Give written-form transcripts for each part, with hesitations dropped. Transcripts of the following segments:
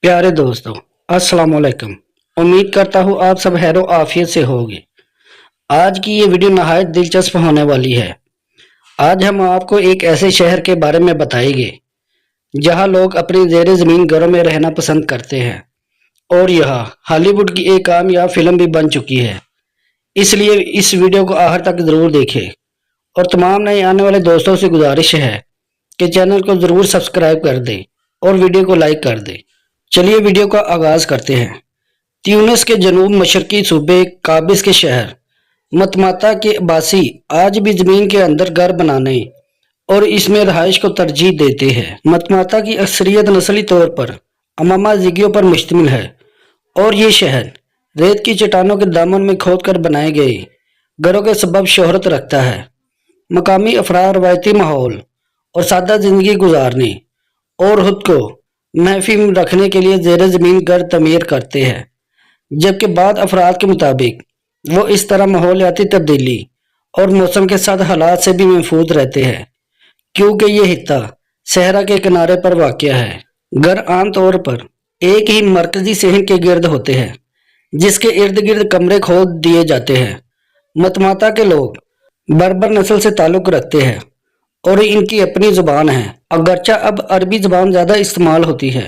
प्यारे दोस्तों, अस्सलाम वालेकुम। उम्मीद करता हूँ आप सब खैर आफियत से होंगे। आज की ये वीडियो नहायत दिलचस्प होने वाली है। आज हम आपको एक ऐसे शहर के बारे में बताएंगे जहाँ लोग अपनी ज़ेर ज़मीन घरों में रहना पसंद करते हैं और यह हॉलीवुड की एक कामयाब फिल्म भी बन चुकी है। इसलिए इस वीडियो को आखिर तक ज़रूर देखें और तमाम नए आने वाले दोस्तों से गुजारिश है कि चैनल को ज़रूर सब्सक्राइब कर दें और वीडियो को लाइक कर दें। चलिए वीडियो का आगाज़ करते हैं। ट्यूनिस के जनूब मशरकी सूबे काबिस के शहर मतमाता के अब्बासी आज भी ज़मीन के अंदर घर बनाने और इसमें रहाइश को तरजीह देते हैं। मतमाता की अक्सरियत नस्ली तौर पर अमामा जिगियों पर मुश्तमिल है और ये शहर रेत की चट्टानों के दामन में खोद कर बनाए गए घरों के सबब शोहरत रखता है। मकामी अफराद रवायती माहौल और सादा ज़िंदगी गुजारने और खुद को महफूज रखने के लिए ज़ेर ज़मीन घर तमीर करते हैं, जबकि बाद अफराद के मुताबिक वो इस तरह माहौलियाती तब्दीली और मौसम के साथ हालात से भी महफूज रहते हैं, क्योंकि ये हिस्सा सहरा के किनारे पर वाक़या है। घर आम तौर पर एक ही मरकजी सहन के गिर्द होते हैं, जिसके इर्द गिर्द कमरे खोद दिए जाते हैं। मतमाता के लोग बर्बर नस्ल से ताल्लुक़ रखते हैं और इनकी अपनी ज़ुबान है, अगरचा अब अरबी ज़बान ज़्यादा इस्तेमाल होती है।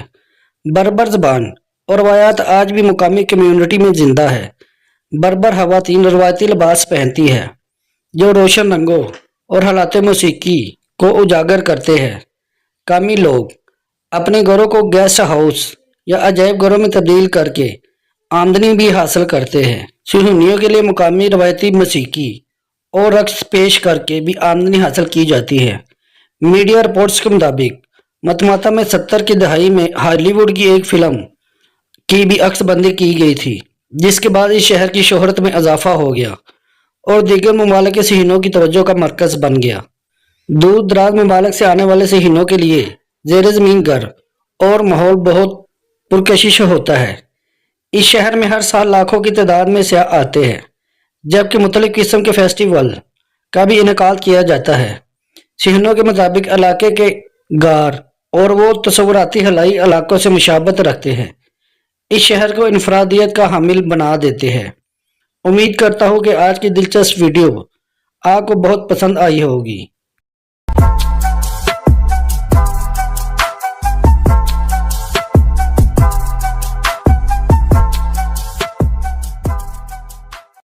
बर्बर ज़बान और रवायात आज भी मुकामी कम्युनिटी में ज़िंदा है। बर्बर ख़वातीन रवायती लिबास पहनती है जो रोशन रंगों और हालात मौसीकी को उजागर करते हैं। कामी लोग अपने घरों को गेस्ट हाउस या अजायब घरों में तब्दील करके आमदनी भी हासिल करते हैं। सुहनियों के लिए मुकामी रवायती मौसीकी और रक्स पेश करके भी आमदनी हासिल की जाती है। मीडिया रिपोर्ट्स के मुताबिक मतमाता में 70 की दहाई में हॉलीवुड की एक फिल्म की भी अक्सबंदी की गई थी, जिसके बाद इस शहर की शोहरत में इजाफा हो गया और दीगर ममालिक के सिहनों की तवज्जो का मरकज़ बन गया। दूर दराज ममालिक से आने वाले सिहनों के लिए ज़ेर ज़मीन घर और माहौल बहुत पुरकशिश होता है। इस शहर में हर साल लाखों की तादाद में सयाह आते हैं, जबकि मुख्तलिफ किस्म के फेस्टिवल का भी इनेकाद किया जाता है। सिहनों के मुताबिक इलाके के गार और वो तसव्वुराती हलाई इलाकों से मुशाबत रखते हैं, इस शहर को इनफरादियत का हामिल बना देते हैं। उम्मीद करता हूँ कि आज की दिलचस्प वीडियो आपको बहुत पसंद आई होगी।